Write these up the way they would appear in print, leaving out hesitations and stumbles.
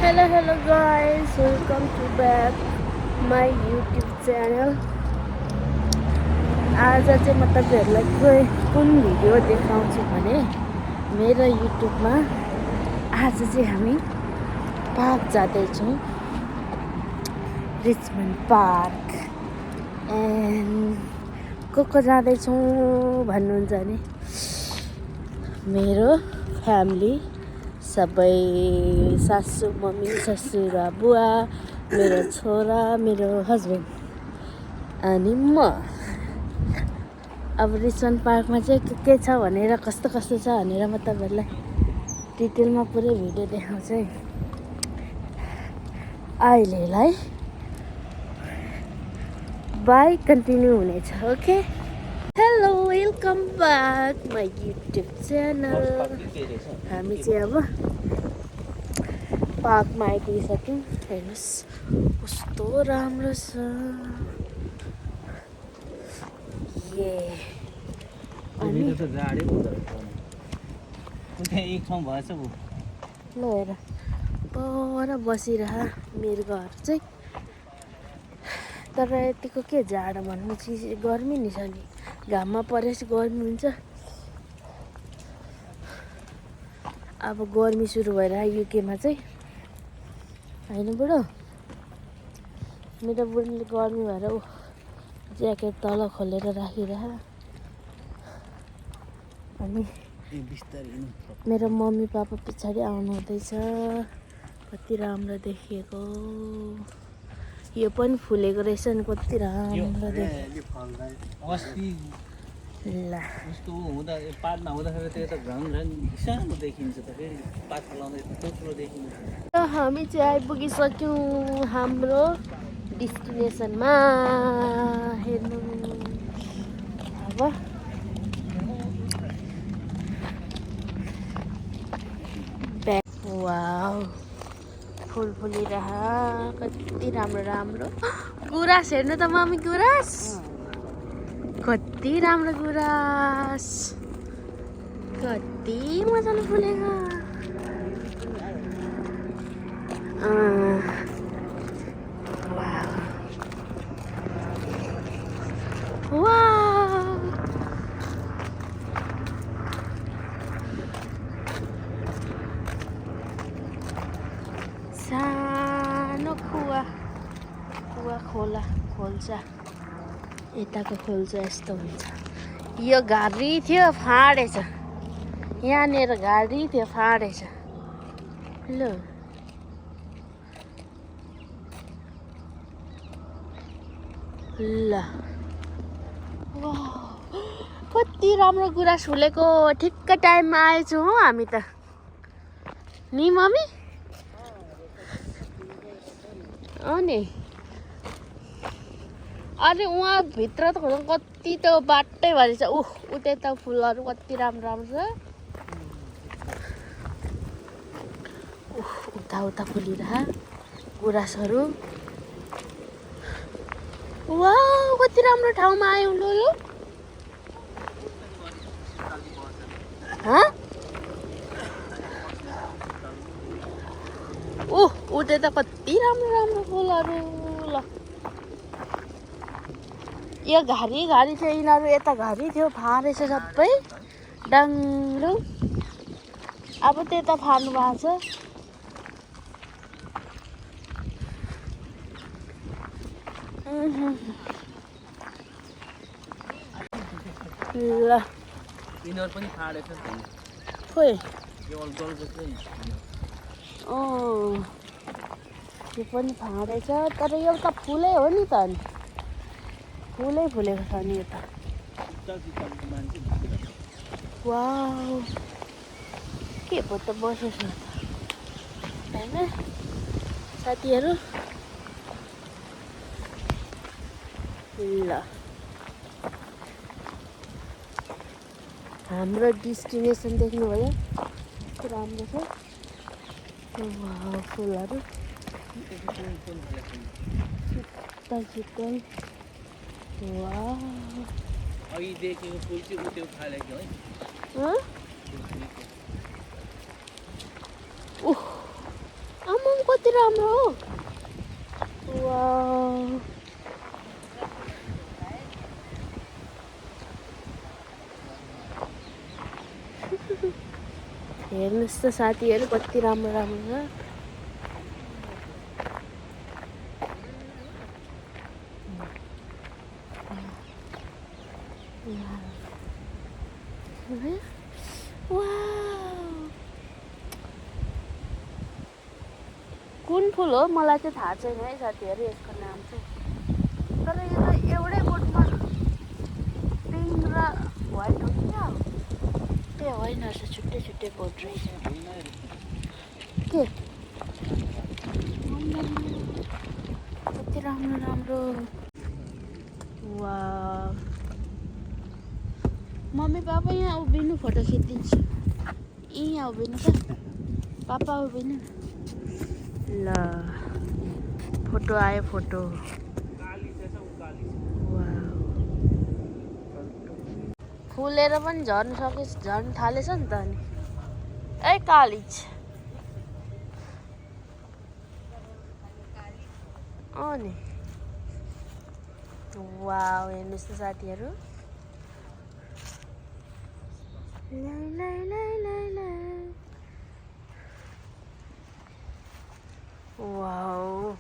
Hello guys, welcome to back my YouTube channel. आज चाहिँ म तपाईहरुलाई कुन भिडियो देखाउँछु भने मेरो युट्युबमा आज चाहिँ हामी पार्क जाँदैछौँ, रिचमन्ड पार्क। एन्ड को जाँदैछौँ भन्नुहुन्छ भने मेरो फ्यामिली सबै, सासू मम्मी ससुरा बुवा, मेरो छोरा, मेरो हस्बेन्ड अनि म। अब रिचमन्ड पार्कमा चाहिँ के छ भनेर कस्तो छ भनेर म तपाईहरुलाई डिटेलमा पुरै भिडियो देखाउँछु है। अहिलेलाई बाई कन्टिन्यू हुनेछ। Okay, hello welcome back my YouTube channel. हामी चाहिँ अब पार्कमा आइपुगिसक्यौँ। हेर्नुहोस् कस्तो राम्रो छ। ये अनि ल हेर पर बसिरह मृगहरू चाहिँ। तर यतिको के जाडो भन्नु, चिज गर्मी नि छ नि, घाममा परेपछि गर्मी हुन्छ। अब गर्मी सुरु भएर युकेमा चाहिँ होइन बुढो, मेरो बुढीले गर्मी भएर ज्याकेट तल खोलेर राखिरह। अनि मेरो मम्मी पापा पछाडि आउनु हुँदैछ। कति राम्रो देखिएको, यो पनि फुलेको रहेछ नि, कति राम्रो देखिएको। ल उसको हुँदा पात नहुँदाखेरि त्यो त घाम झन् सानो देखिन्छ, त फेरि पात फलाउँदै ठुलो देखिन्छ। हामी चाहिँ आइपुगिसक्यौँ हाम्रो डेस्टिनेसनमा। हेर्नु अब ब्याक। वाउ, फुल फुलिरह, कति राम्रो राम्रो गुराँस। हेर्नु त मम्मी, गुराँस कति राम्रो गुराँस, कति मजाले फुलेको। वाउ, सानो कुवा खोल्छ, यताको खोल्छ यस्तो हुन्छ। यो घारी थियो फाँडेछ, यहाँनिर घारी थियो फाँडेछ। ल ल वाह, कति राम्रो गुराँस फुलेको। ठिक्क टाइममा आएछौँ हो हामी त नि मम्मी। अनि अरे उहाँ भित्र त कति त बाटै भरि छ। उतै त फुलहरू कति राम्रो राम्रो छ। उता फुलिरह गुराँसहरू। वाउ, कति राम्रो ठाउँमा आयौँ लो यो। उतै त कति राम्रो राम्रो फुलहरू। ल यो घारी थियो, यिनीहरू यता घारी थियो, फाँडेछ सबै डाङ्ग्रो। अब त्यता फार्नु भएको छ। ल यिनीहरू पनि फाँडेछ नि। खोइ यो अल्गलको चाहिँ यो पनि फाँडेछ, तर यो त फुलै हो नि त। अनि फुलै फुलेको छ नि यो त। वाउ, के पो त बसेछ त होइन साथीहरू। ल हाम्रो डेस्टिनेसन देख्नुभयो, कस्तो राम्रो छ। वाउ, फुलहरू शीतल। वाउ, अघि देखेको फुल चाहिँ उठ्यो फालेको है। आमाम राम्रो वाउ हेर्नुहोस् त साथीहरू कति राम्रो राम्रो छ कुन फुल हो मलाई चाहिँ थाहा छैन है साथीहरू यसको नाम चाहिँ तर यो त एउटै बोटमा पिङ्क र व्हाइट हो क्या ए होइन रहेछ छुट्टै छुट्टै बोट रहेछ के कति राम्रो राम्रो वाह मम्मी पापा यहाँ उभिनु फोटो खिचिदिन्छु यहाँ उभिनु त पापा उभिनु ल फोटो आयो फोटो फुलेर पनि झर्न थालेछ नि त अनि ए कालिज अँ नि वाउ हेर्नुहोस् त साथीहरू लाई लाई लाई लाई लाई वाउ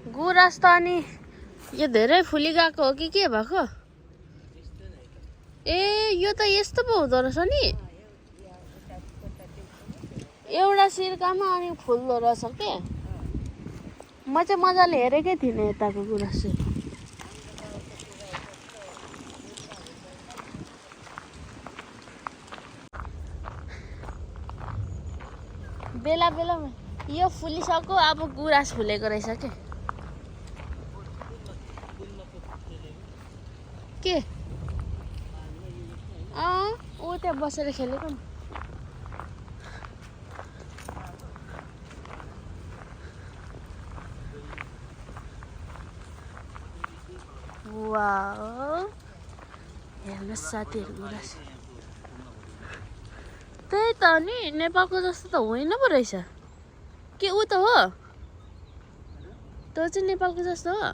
गुराँस त अनि यो धेरै फुली गएको हो कि के भएको ए यो त यस्तो पो हुँदो रहेछ नि एउटा सिर्कामा अनि फुल्दो रहेछ के म चाहिँ मजाले हेरेकै थिइनँ यताको गुराँस चाहिँ बेला बेलामा यो फुलिसक्यो अब गुराँस फुलेको रहेछ के ऊ त्यहाँ बसेर खेलेको नि वाउ हेर्नुहोस् साथीहरू गुराँस त्यही त नि नेपालको जस्तो त होइन पो रहेछ के ऊ त हो त्यो चाहिँ नेपालको जस्तो हो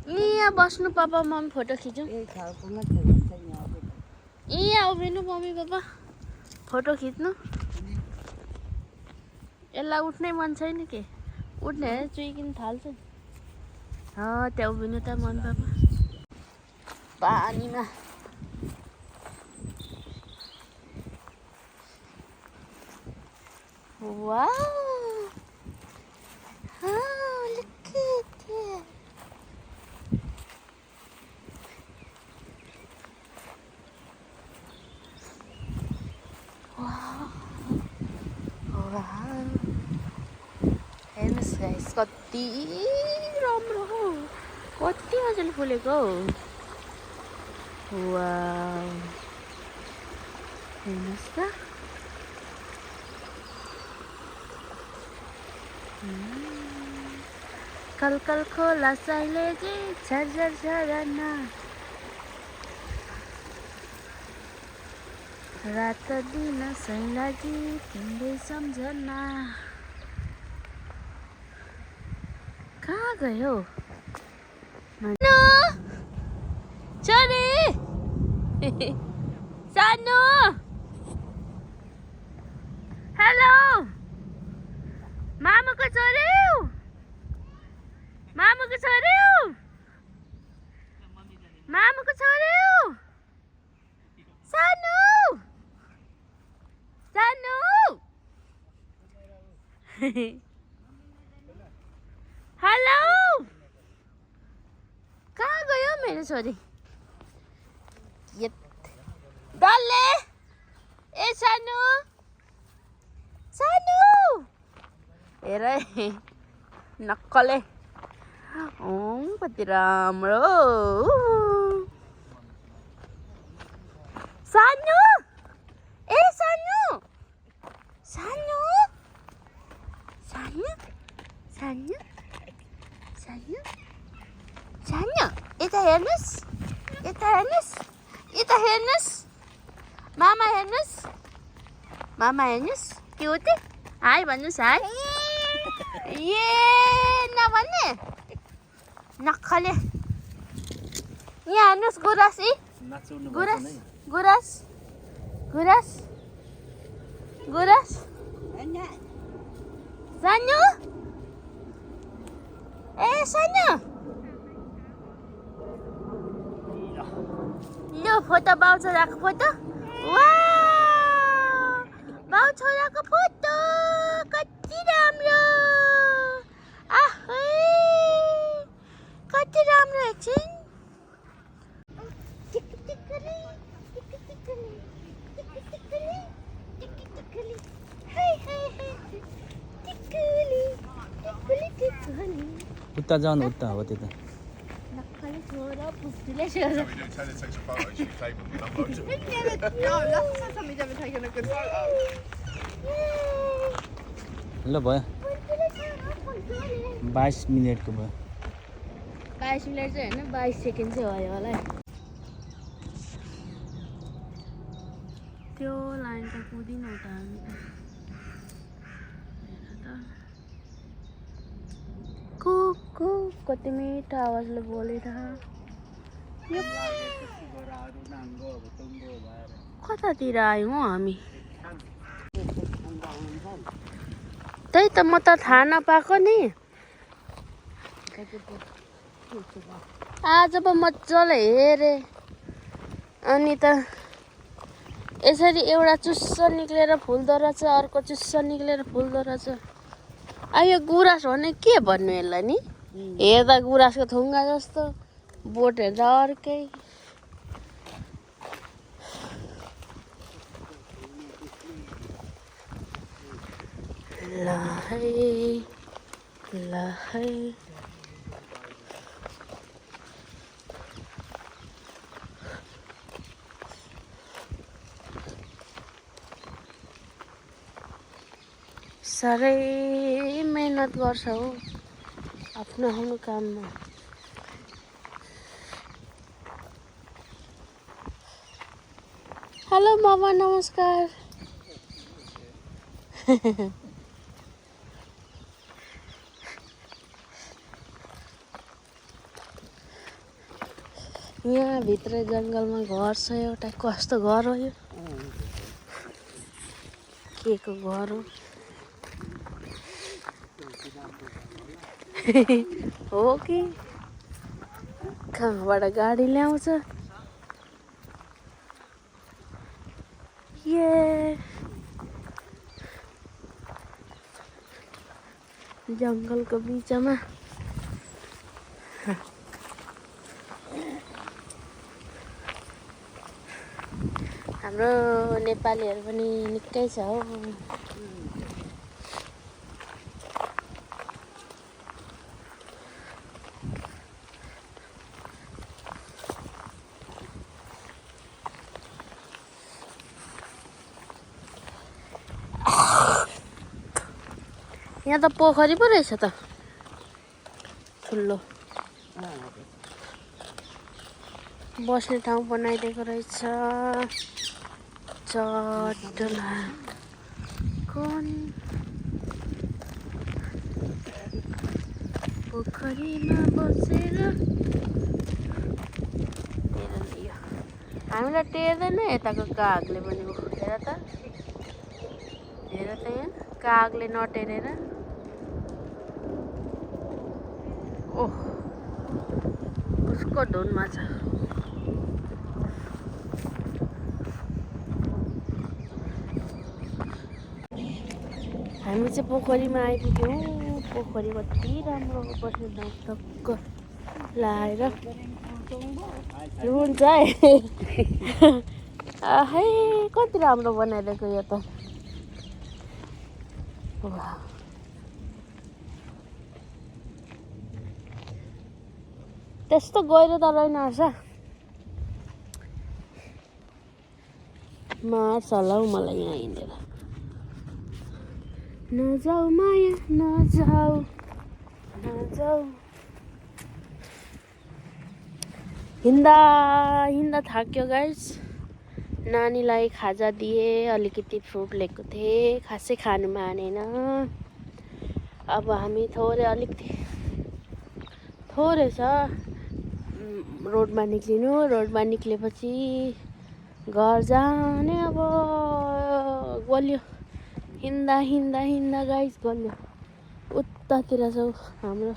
यहाँ बस्नु पापा मम्मी फोटो खिचौँ यहाँ उभिनु मम्मी पापा फोटो खिच्नु यसलाई उठ्नै मन छैन के उठ्ने चुइकिन थाल्छ नि त्यहाँ उभिनु त मम्मी पापा पानीमा वाउ look at it. हेर्नुहोस् गाइस कति राम्रो हो कति मजाले फुलेको हो वाउ हेर्नुहोस् त कल कल खोला साइलेजी झरझर झरना रात दिन सैलाजी तिम्रै सम्झना कहाँ गयो चरे सानो हेलो मामुको छोऱ्यौ मामुको छोऱ्यौ मामुको छोऱ्यौ सानो सानो हेलो कहाँ गयो मेरो छोरी डल्ले ए सानो सानो हेर नक्कले कति राम्रो सानो ए सानो सानो सानो सानो सानो सानो यता हेर्नुहोस् यता हेर्नुहोस् यता हेर्नुहोस् मामा हेर्नुहोस् के हो त हाई भन्नुहोस् हाई ए नभन्ने नखले यहाँ हेर्नुहोस् गुराँस गुराँस सानो ए सानो यो फोटो बाउ छोराको फोटो वाउ बाउ छोराको फोटो कति राम्रो आहै कति राम्रो एकछिन उता जानु उता हो त्यता नक्कली छोरा पुस्तिले Tell me, don't tell her to take some photos. She's claiming the number. No, last time we never taken a good photo. ल भयो 22 मिनेटको भयो 22 मिनेट चाहिँ होइन 22 सेकेन्ड चाहिँ भयो होला है त्यो लाइन त कुदिनँ त हामी त कुकु कति मिठो आवाजले बोलेर कतातिर आयौँ हौ हामी त्यही त म त थाहा नपाएको नि आज पो मजाले हेरेँ अनि त यसरी एउटा चुस्स निक्लेर फुल्दो रहेछ अर्को चुस्स निक्लेर फुल्दो रहेछ यो गुराँस भने के भन्नु यसलाई नि हेर्दा गुराँसको थुङ्गा जस्तो बोट हेर्दा अर्कै ल है साह्रै मेहनत गर्छ हौ आफ्नो काममा हेलो मामा नमस्कार यहाँ भित्र जङ्गलमा घर छ एउटा कस्तो घर हो यो के को घर हो हो कि कहाँबाट गाडी ल्याउँछ ये जङ्गलको बिचमा हाम्रो नेपालीहरू पनि निकै छ हौ यहाँ त पोखरी पो रहेछ त ठुलो बस्ने ठाउँ बनाइदिएको रहेछ चटला कुन पोखरीमा बसेर हामीलाई टेर्दैन यताको कागले पनि हेर त यहाँ कागले नटेरेर ओह उसको धुनमा छ हामी चाहिँ पोखरीमा आइपुग्यौँ पोखरी कति राम्रो बस्ने ठाउँ टक्क लाएर हुन्छ है है कति राम्रो बनाइदिएको यो त त्यस्तो गहिरो त रहेन रहेछ मार्छ होला हौ मलाई यहाँ हिँडेर नजाऊ माया नजाऊ हिँड्दा हिँड्दा थाक्यो गाइस। नानीलाई खाजा दिएँ, अलिकति फ्रुट लिएको थिएँ, खासै खानु मानेन। अब हामी अलिकति थोरै छ रोडमा निक्लिनु। रोडमा निक्लेपछि घर जाने अब गल्यो। हिँड्दा हिँड्दा हिँड्दा गाइस गल्यो। उतातिर छ हाम्रो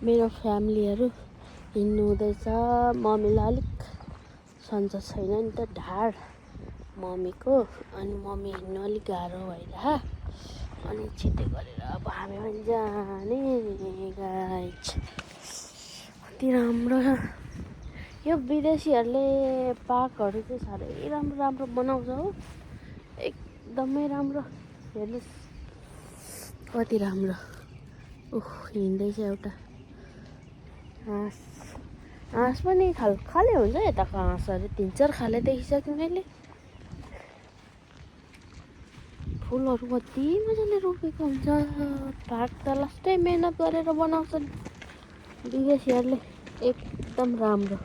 मेरो फ्यामिलीहरू हिँड्नु हुँदैछ। मम्मीलाई अलिक सन्चो छैन नि त ढाड मम्मीको, अनि मम्मी हिँड्नु अलिक गाह्रो भइरह। अनि छिटै गरेर अब हामी पनि जाने गाइस। कति राम्रो यो विदेशीहरूले पार्कहरू चाहिँ साह्रै राम्रो राम्रो बनाउँछ हो, एकदमै राम्रो। हेर्नुहोस् कति राम्रो। हिँड्दैछ एउटा हाँस पनि खाले हुन्छ यताको हाँसहरू। 3-4 खाले देखिसक्यो मैले। फुलहरू कति मजाले रोपेको हुन्छ। पार्क त लास्टै मेहनत गरेर बनाउँछन् विदेशीहरूले, एकदम राम्रो।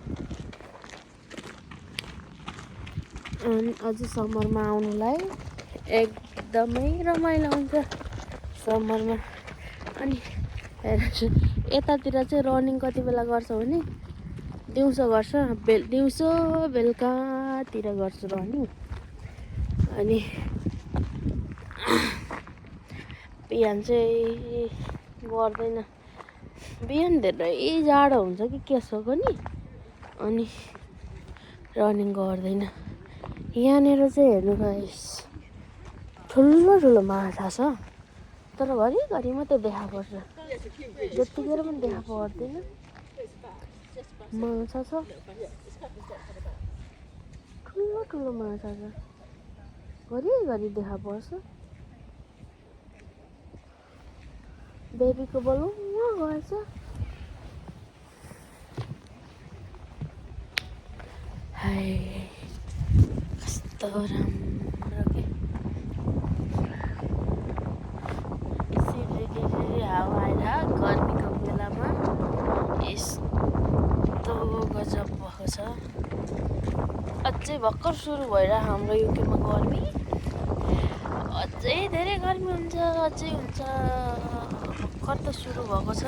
अनि अझ समरमा आउनुलाई एकदमै रमाइलो हुन्छ समरमा। अनि यतातिर चाहिँ रनिङ कति बेला गर्छ भने दिउँसो गर्छ, दिउँसो बेलुकातिर गर्छु रनिङ। अनि बिहान चाहिँ गर्दैन, बिहान धेरै जाडो हुन्छ कि केसोको नि, अनि रनिङ गर्दैन। यहाँनिर चाहिँ हेर्नु गाइस ठुलो ठुलो माछा छ, तर घरिघरि मात्रै देखा पर्छ, जतिखेर पनि देखा पर्दैन। माछा छ, ठुलो ठुलो माछा छ, घरिघरि देखा पर्छ। बेबीको बलुङ्ग गएछ। हाय कस्तो राम्रो के सिरिरी हावा आएर गर्मीको बेलामा यस्तो गजब भएको छ। अझै भर्खर सुरु भएर हाम्रो युकेमा गर्मी, अझै धेरै गर्मी हुन्छ, अझै हुन्छ। भर्खर त सुरु भएको छ।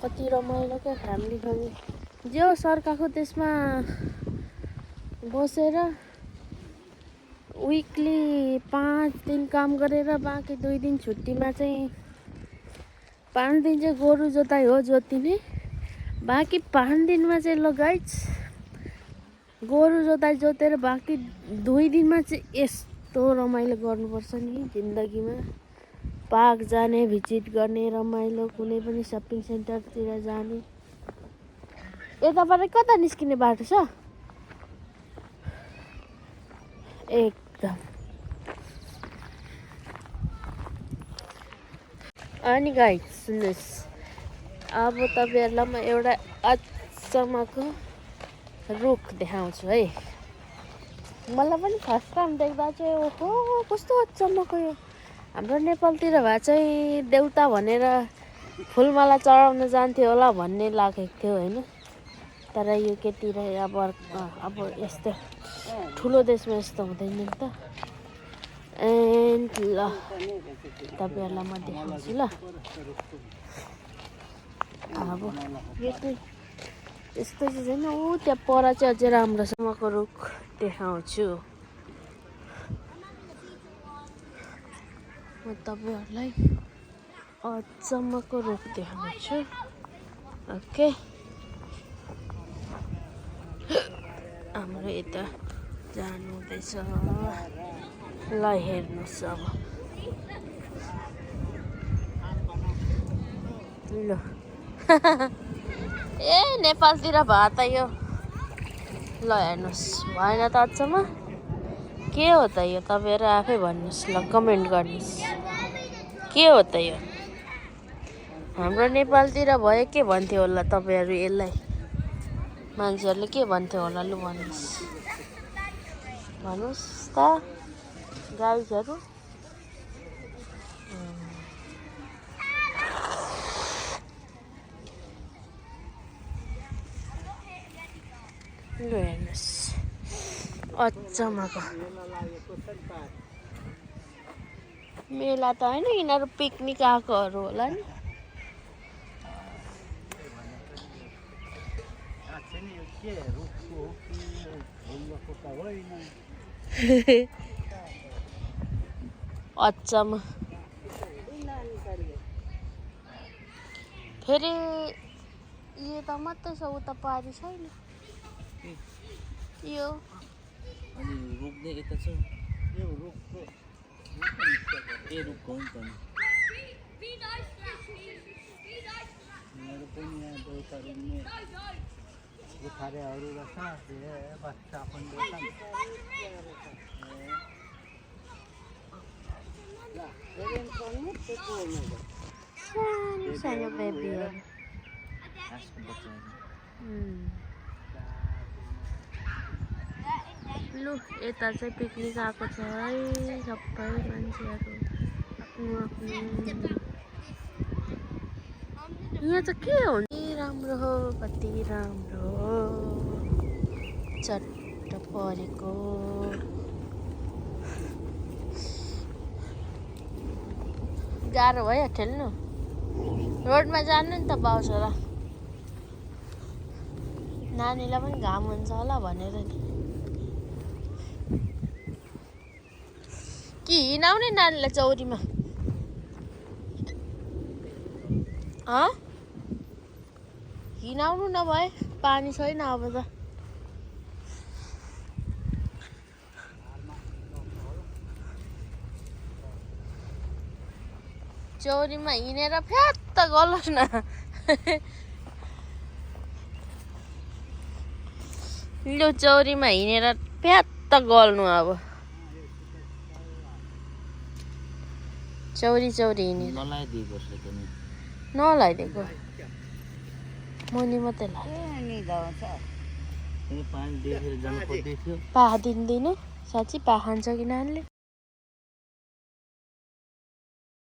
कति रमाइलो क्या फ्यामिली जो सरकारको देशमा बसेर विकली 5 दिन काम गरेर बाँकी 2 दिन छुट्टीमा चाहिँ 5 दिन चाहिँ गोरु जोताइ हो जोतिने, बाँकी 5 दिनमा चाहिँ ल गाइस गोरु जोताइ जोतेर बाँकी 2 दिनमा चाहिँ यस्तो रमाइलो गर्नुपर्छ नि जिन्दगीमा। पार्क जाने, भिजिट गर्ने, रमाइलो कुनै पनि सपिङ सेन्टरतिर जाने। यताबाट कता निस्किने बाटो छ एकदम। अनि गाइस सुन्नुहोस्, अब तपाईँहरूलाई म एउटा अचम्मको रुख देखाउँछु है। मलाई पनि फर्स्ट टाइम देख्दा चाहिँ ओहो कस्तो अचम्मको। यो हाम्रो नेपालतिर भए चाहिँ देउता भनेर फुलमाला चढाउन जान्थ्यो होला भन्ने लागेको थियो होइन, तर युकेतिर अब यस्तो ठुलो देशमा यस्तो हुँदैन नि त। एन्ड ल तपाईँहरूलाई म देखाउँछु ल। अब यो चाहिँ यस्तो चाहिँ छैन, ऊ त्यहाँ पर चाहिँ अझै राम्रोसँगको रुख देखाउँछु म तपाईँहरूलाई। अचम्मको रुख देखाउँछु। ओके हाम्रो यता जानु हुँदैछ ल, हेर्नुहोस् अब ल। ए नेपालतिर भए त यो ल हेर्नुहोस्, भएन त अचम्म के हो त यो? तपाईँहरू आफै भन्नुहोस् ल, कमेन्ट गर्नुहोस् के हो त यो? हाम्रो नेपालतिर भयो के भन्थ्यो होला तपाईँहरू यसलाई? मान्छेहरूले के भन्थ्यो होला लु भन्नुहोस्, भन्नुहोस् त गाइजहरू। लु हेर्नुहोस् अचम्मको मेला त होइन यिनीहरू पिकनिक आएकोहरू होला नि अचम्म फेरि यो त मात्रै छ उता पारी छैन यो अनि रुखले यता छ यो रुखको ए रुखको हुन्छ नि मेरो पनि यहाँ देउता रुङ्ने रुखारेहरू रहेछ बच्चा पनि सानो सानो बेबीहरू हाँसको बच्चाहरू लु यता चाहिँ पिकनिक आएको छ है सबै मान्छेहरू आफ्नो आफ्नो यहाँ चाहिँ के हो नि राम्रो हो कति राम्रो हो चट्ट परेको गाह्रो भयो ठेल्नु रोडमा जानु नि त बाउसोरा नानीलाई पनि घाम हुन्छ होला भनेर नि कि हिँडाउने नानीलाई चौरीमा हिँडाउनु नभए पानी छैन अब त चौरीमा हिँडेर फ्यात्त गलोस् न लु चौरीमा हिँडेर फ्यात्त गल्नु अब चौरी चौरी हिँडेर नलाइदिएको रहेछ त नि नलाइदिएको मुनि मात्रै लाग्यो पानी देखेर जानु पर्दै थियो पा दिँदैन साँच्ची पा खान्छ कि नानीले